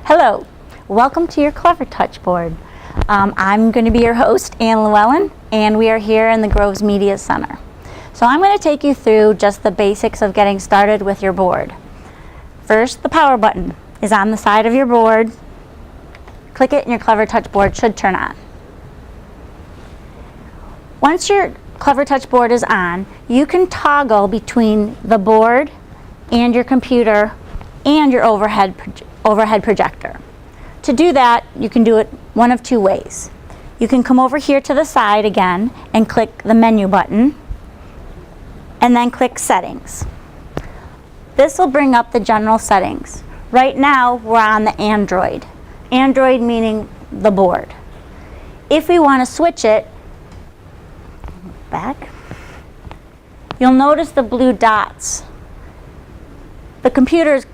Hello, welcome to your Clevertouch board. I'm going to be your host, Ann Llewellyn, and we are here in the Groves Media Center. So I'm going to take you through just the basics of getting started with your board. First, the power button is on the side of your board. Click it and your Clevertouch board should turn on. Once your Clevertouch board is on, you can toggle between the board and your computer and your overhead projector. To do that, you can do it one of two ways. You can come over here to the side again and click the menu button and then click settings. This will bring up the general settings. Right now we're on the Android. Android meaning the board. If we want to switch it back, you'll notice the blue dots. The computer is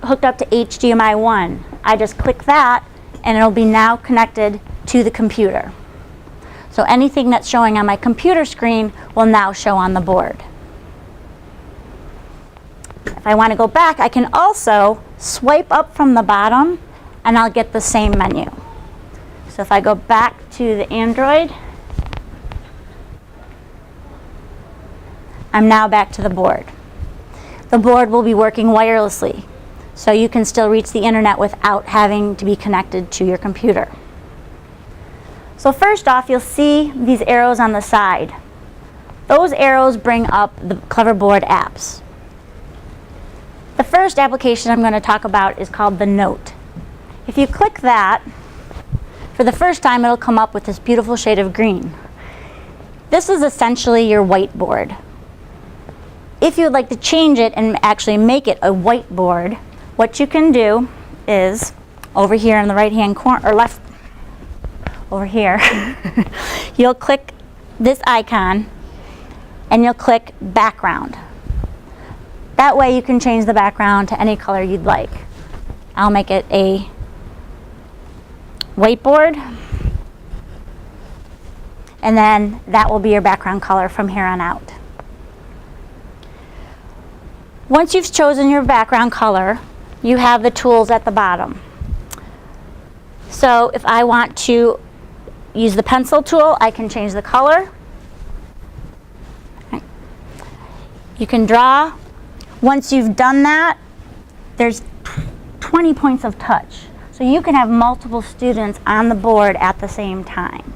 hooked up to HDMI 1. I just click that and it'll be now connected to the computer. So anything that's showing on my computer screen will now show on the board. If I want to go back, I can also swipe up from the bottom and I'll get the same menu. So if I go back to the Android, I'm now back to the board. The board will be working wirelessly, so you can still reach the internet without having to be connected to your computer. So first off, you'll see these arrows on the side. Those arrows bring up the Cleverboard apps. The first application I'm going to talk about is called the Note. If you click that, for the first time it'll come up with this beautiful shade of green. This is essentially your whiteboard. If you would like to change it and actually make it a whiteboard, what you can do is over here in the right hand corner, or left, over here, you'll click this icon and you'll click background. That way you can change the background to any color you'd like. I'll make it a whiteboard, and then that will be your background color from here on out. Once you've chosen your background color, you have the tools at the bottom. So if I want to use the pencil tool, I can change the color. You can draw. Once you've done that, there's 20 points of touch. So you can have multiple students on the board at the same time.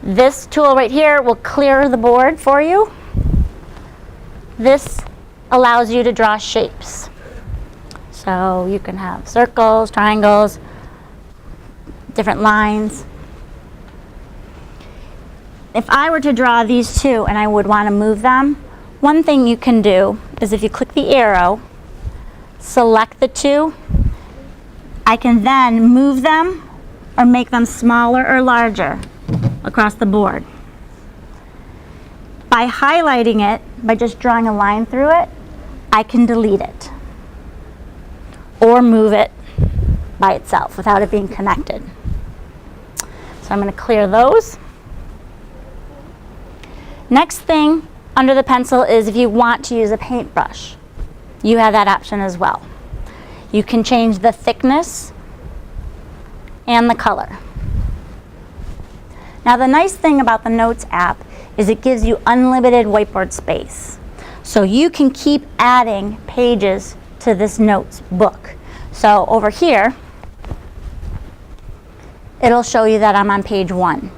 This tool right here will clear the board for you. This allows you to draw shapes. So you can have circles, triangles, different lines. If I were to draw these two and I would want to move them, one thing you can do is if you click the arrow, select the two, I can then move them or make them smaller or larger across the board. By highlighting it, by just drawing a line through it, I can delete it or move it by itself without it being connected. So I'm going to clear those. Next thing under the pencil is if you want to use a paintbrush, you have that option as well. You can change the thickness and the color. Now the nice thing about the Notes app is it gives you unlimited whiteboard space. So you can keep adding pages to this Notes book. So over here, it'll show you that I'm on page 1.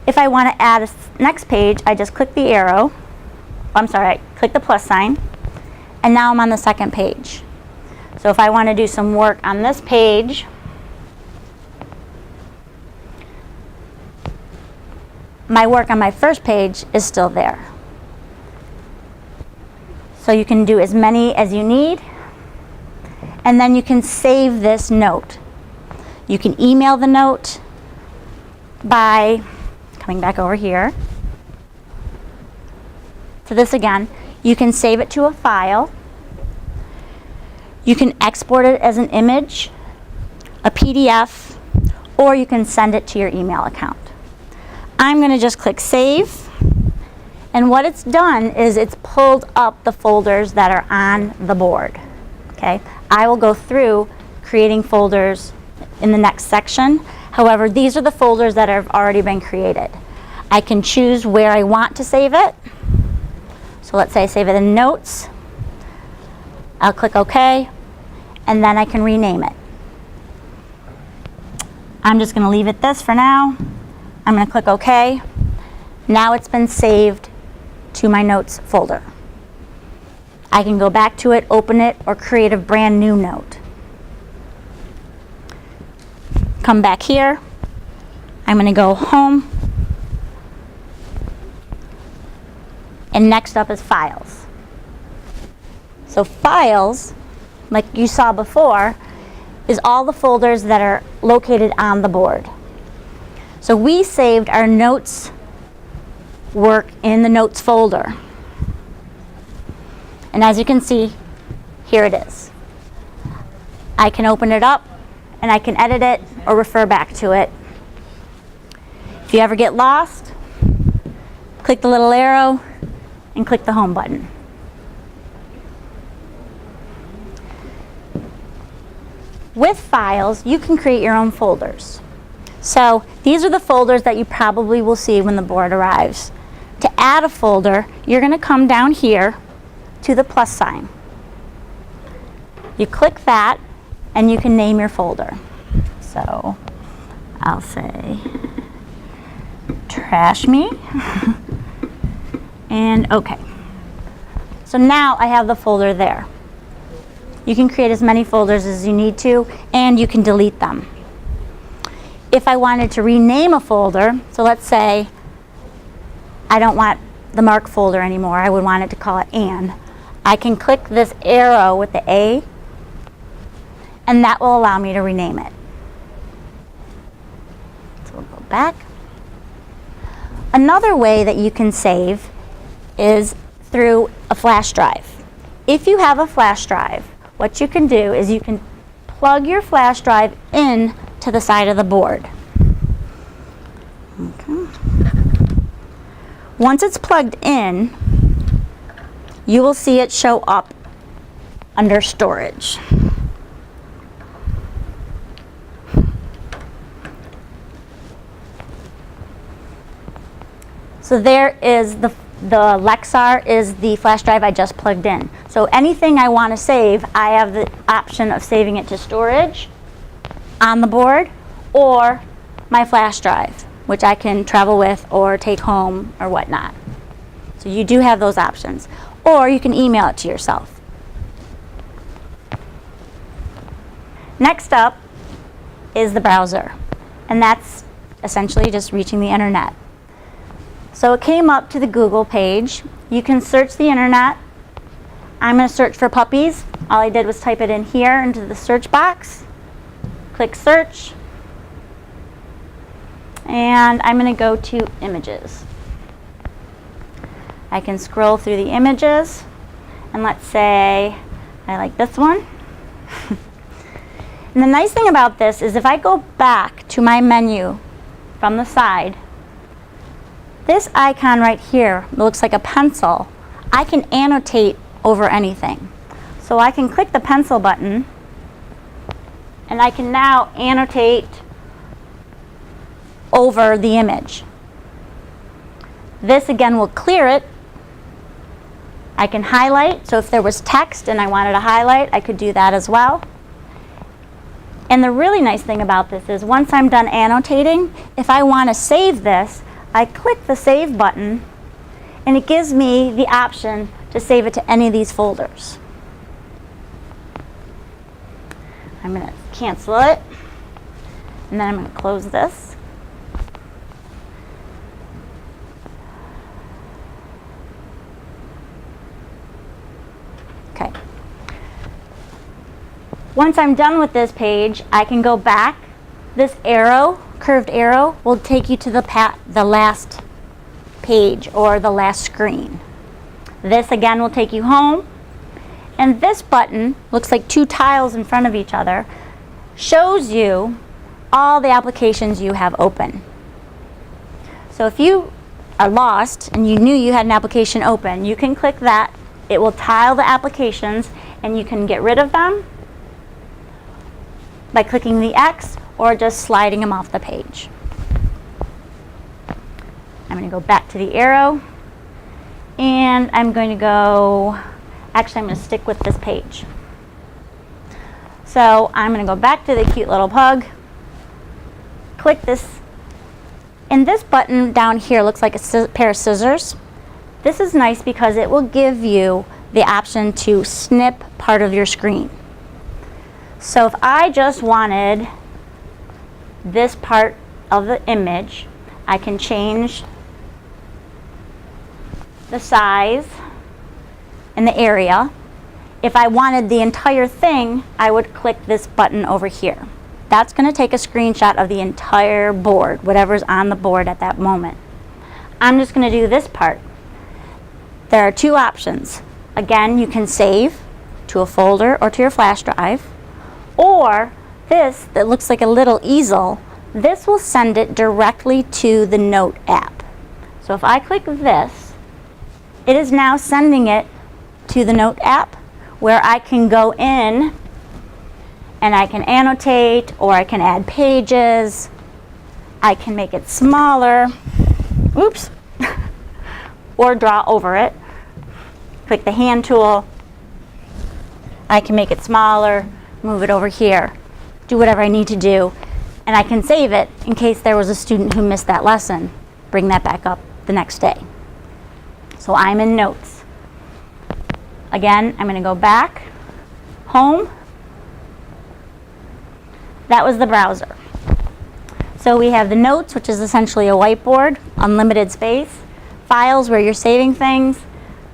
If I want to add a next page, I just click the arrow. I click the plus sign, and now I'm on the second page. So if I want to do some work on this page, my work on my first page is still there. So you can do as many as you need, and then you can save this note. You can email the note by coming back over here to this again. You can save it to a file. You can export it as an image, a PDF, or you can send it to your email account. I'm going to just click Save, and what it's done is it's pulled up the folders that are on the board. Okay, I will go through creating folders in the next section. However, these are the folders that have already been created. I can choose where I want to save it. So let's say I save it in Notes. I'll click OK, and then I can rename it. I'm just going to leave it this for now. I'm going to click OK. Now it's been saved to my Notes folder. I can go back to it, open it, or create a brand new note. Come back here. I'm going to go Home. And next up is Files. So Files, like you saw before, is all the folders that are located on the board. So we saved our Notes work in the Notes folder. And as you can see, here it is. I can open it up and I can edit it or refer back to it. If you ever get lost, click the little arrow and click the Home button. With Files, you can create your own folders. So these are the folders that you probably will see when the board arrives. To add a folder, you're going to come down here to the plus sign. You click that and you can name your folder. So I'll say Trash Me and OK. So now I have the folder there. You can create as many folders as you need to, and you can delete them. If I wanted to rename a folder, so let's say I don't want the Mark folder anymore, I would want it to call it Anne. I can click this arrow with the A, and that will allow me to rename it. So we'll go back. Another way that you can save is through a flash drive. If you have a flash drive, what you can do is you can plug your flash drive in to the side of the board. Okay. Once it's plugged in, you will see it show up under Storage. So there is the Lexar is the flash drive I just plugged in. So anything I want to save, I have the option of saving it to storage on the board or my flash drive, which I can travel with or take home or whatnot. So you do have those options. Or you can email it to yourself. Next up is the browser, and that's essentially just reaching the internet. So it came up to the Google page. You can search the internet. I'm going to search for puppies. All I did was type it in here into the search box. Click search. And I'm going to go to images. I can scroll through the images. And let's say I like this one. And the nice thing about this is if I go back to my menu from the side, this icon right here looks like a pencil. I can annotate over anything. So I can click the pencil button and I can now annotate over the image. This again will clear it. I can highlight, so if there was text and I wanted to highlight, I could do that as well. And the really nice thing about this is once I'm done annotating, if I want to save this, I click the Save button, and it gives me the option to save it to any of these folders. I'm going to cancel it, and then I'm going to close this. Okay. Once I'm done with this page, I can go back. This arrow, curved arrow, will take you to the last page or the last screen. This again will take you home. And this button looks like two tiles in front of each other, shows you all the applications you have open. So if you are lost and you knew you had an application open, you can click that. It will tile the applications and you can get rid of them by clicking the X or just sliding them off the page. I'm going to go back to the arrow, and I'm going to go, actually I'm going to stick with this page. So I'm going to go back to the cute little pug, click this, and this button down here looks like a pair of scissors. This is nice because it will give you the option to snip part of your screen. So if I just wanted this part of the image, I can change the size and the area. If I wanted the entire thing, I would click this button over here. That's going to take a screenshot of the entire board, whatever's on the board at that moment. I'm just going to do this part. There are two options. Again, you can save to a folder or to your flash drive, or this that looks like a little easel, this will send it directly to the Note app. So if I click this, it is now sending it to the Note app, where I can go in and I can annotate, or I can add pages, I can make it smaller, oops, or draw over it. Click the hand tool, I can make it smaller, move it over here, do whatever I need to do, and I can save it in case there was a student who missed that lesson, bring that back up the next day. So I'm in Notes. Again, I'm going to go back, home. That was the browser. So we have the Notes, which is essentially a whiteboard, unlimited space, files where you're saving things,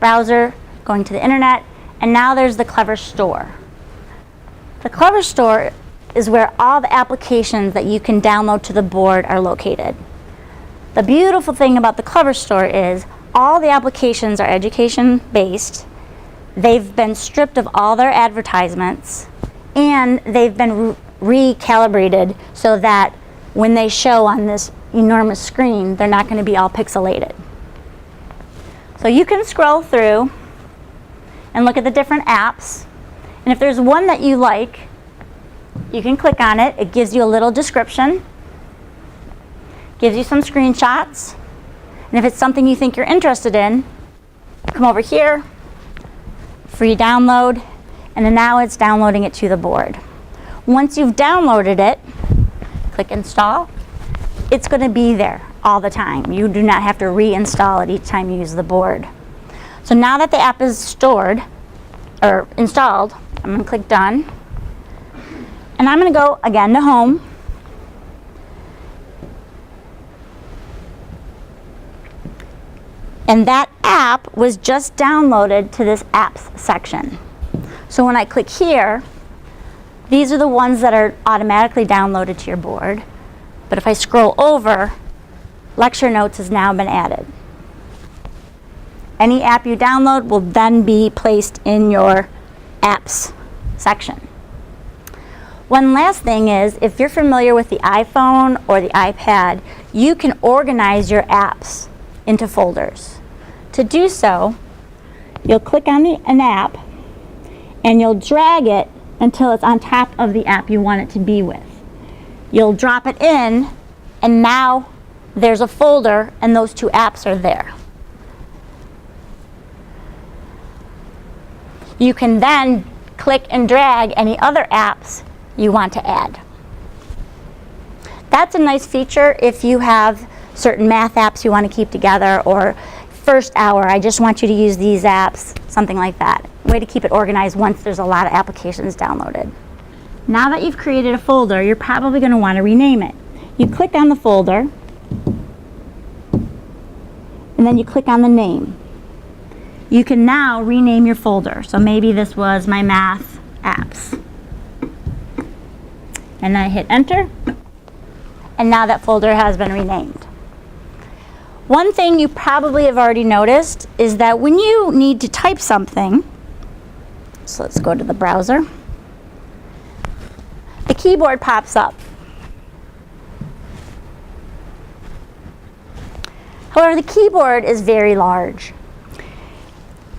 browser, going to the internet, and now there's the Clever Store. The Clever Store is where all the applications that you can download to the board are located. The beautiful thing about the Clever Store is all the applications are education-based. They've been stripped of all their advertisements, and they've been recalibrated so that when they show on this enormous screen, they're not going to be all pixelated. So you can scroll through and look at the different apps, and if there's one that you like, you can click on it. It gives you a little description, gives you some screenshots, and if it's something you think you're interested in, come over here, free download, and then now it's downloading it to the board. Once you've downloaded it, click install. It's going to be there all the time. You do not have to reinstall it each time you use the board. So now that the app is stored or installed, I'm going to click done, and I'm going to go again to home, and that app was just downloaded to this apps section. So when I click here, these are the ones that are automatically downloaded to your board. But if I scroll over, Lecture Notes has now been added. Any app you download will then be placed in your apps section. One last thing is, if you're familiar with the iPhone or the iPad, you can organize your apps into folders. To do so, you'll click on an app and you'll drag it until it's on top of the app you want it to be with. You'll drop it in, and now there's a folder and those two apps are there. You can then click and drag any other apps you want to add. That's a nice feature if you have certain math apps you want to keep together, or first hour, I just want you to use these apps, something like that. Way to keep it organized once there's a lot of applications downloaded. Now that you've created a folder, you're probably going to want to rename it. You click on the folder, and then you click on the name. You can now rename your folder. So maybe this was my math apps. And I hit enter, and now that folder has been renamed. One thing you probably have already noticed is that when you need to type something, so let's go to the browser, the keyboard pops up. However, the keyboard is very large.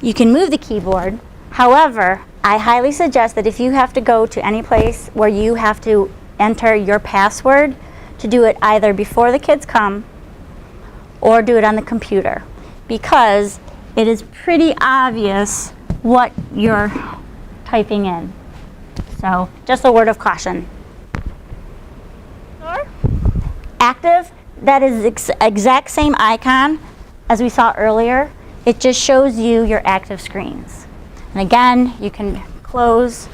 You can move the keyboard. However, I highly suggest that if you have to go to any place where you have to enter your password, to do it either before the kids come or do it on the computer, because it is pretty obvious what you're typing in. So just a word of caution. Active, that is exact same icon as we saw earlier. It just shows you your active screens. And again, you can close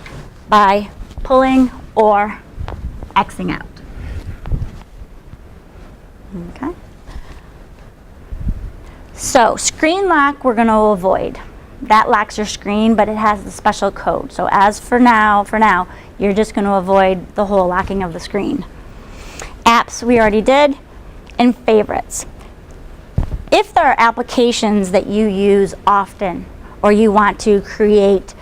by pulling or Xing out. Okay. So screen lock we're going to avoid. That locks your screen, but it has the special code. So as for now, you're just going to avoid the whole locking of the screen. Apps we already did, and favorites. If there are applications that you use often, or you want to create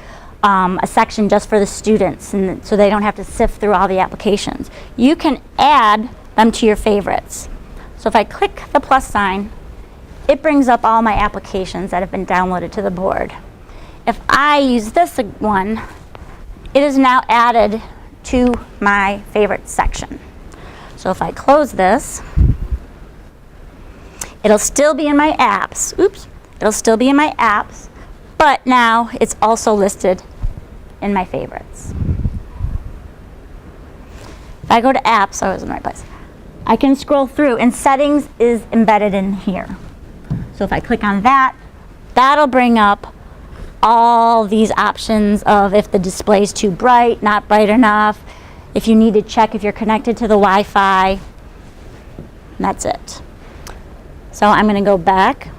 a section just for the students, and so they don't have to sift through all the applications, you can add them to your favorites. So if I click the plus sign, it brings up all my applications that have been downloaded to the board. If I use this one, it is now added to my favorites section. So if I close this, it'll still be in my apps. Oops, it'll still be in my apps, but now it's also listed in my favorites. If I go to apps, I was in the right place. I can scroll through, and settings is embedded in here. So if I click on that, that'll bring up all these options of if the display is too bright, not bright enough, if you need to check if you're connected to the Wi-Fi. That's it. So I'm going to go back,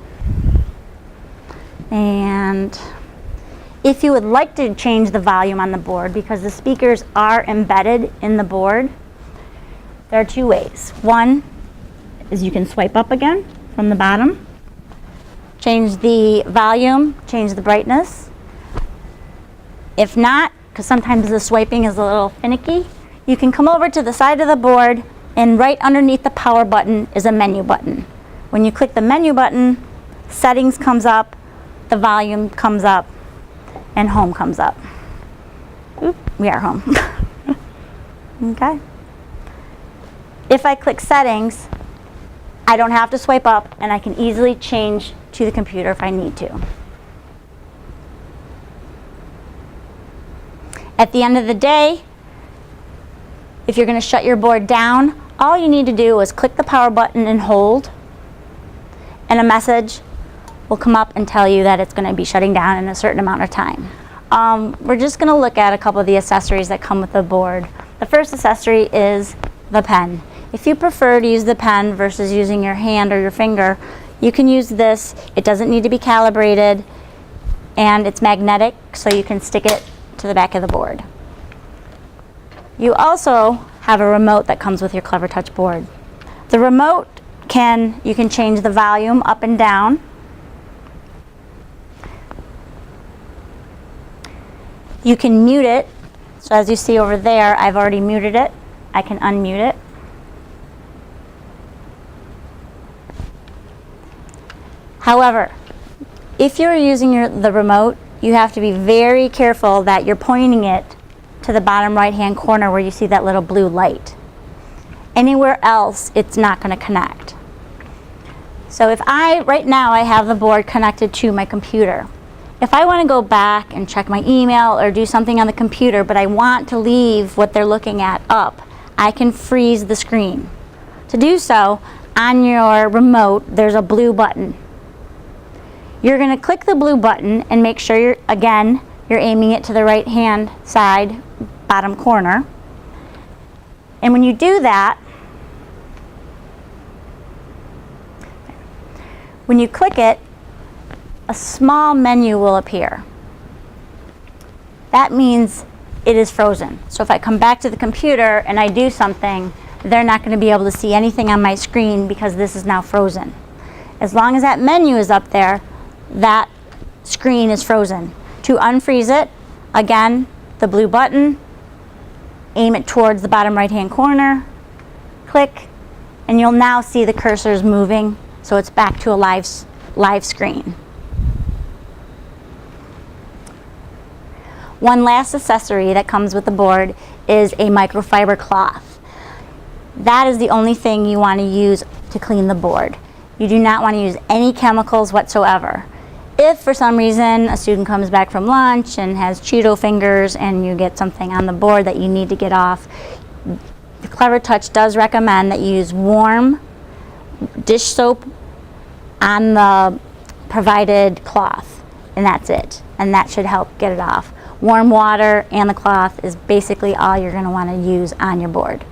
and if you would like to change the volume on the board, because the speakers are embedded in the board, there are two ways. One is you can swipe up again from the bottom, change the volume, change the brightness. If not, because sometimes the swiping is a little finicky, you can come over to the side of the board, and right underneath the power button is a menu button. When you click the menu button, settings comes up, the volume comes up, and home comes up. Oop, we are home. Okay. If I click settings, I don't have to swipe up, and I can easily change to the computer if I need to. At the end of the day, if you're going to shut your board down, all you need to do is click the power button and hold, and a message will come up and tell you that it's going to be shutting down in a certain amount of time. We're just going to look at a couple of the accessories that come with the board. The first accessory is the pen. If you prefer to use the pen versus using your hand or your finger, you can use this. It doesn't need to be calibrated, and it's magnetic, so you can stick it to the back of the board. You also have a remote that comes with your Clevertouch board. The remote you can change the volume up and down. You can mute it. So as you see over there, I've already muted it. I can unmute it. However, if you're using the remote, you have to be very careful that you're pointing it to the bottom right-hand corner where you see that little blue light. Anywhere else, it's not going to connect. So if right now I have the board connected to my computer. If I want to go back and check my email or do something on the computer, but I want to leave what they're looking at up, I can freeze the screen. To do so, on your remote, there's a blue button. You're going to click the blue button and make sure you're aiming it to the right-hand side, bottom corner. And when you do that, when you click it, a small menu will appear. That means it is frozen. So if I come back to the computer and I do something, they're not going to be able to see anything on my screen because this is now frozen. As long as that menu is up there, that screen is frozen. To unfreeze it, again, the blue button, aim it towards the bottom right-hand corner, click, and you'll now see the cursors moving, so it's back to a live screen. One last accessory that comes with the board is a microfiber cloth. That is the only thing you want to use to clean the board. You do not want to use any chemicals whatsoever. If for some reason a student comes back from lunch and has Cheeto fingers and you get something on the board that you need to get off, the Clevertouch does recommend that you use warm dish soap on the provided cloth, and that's it. And that should help get it off. Warm water and the cloth is basically all you're going to want to use on your board.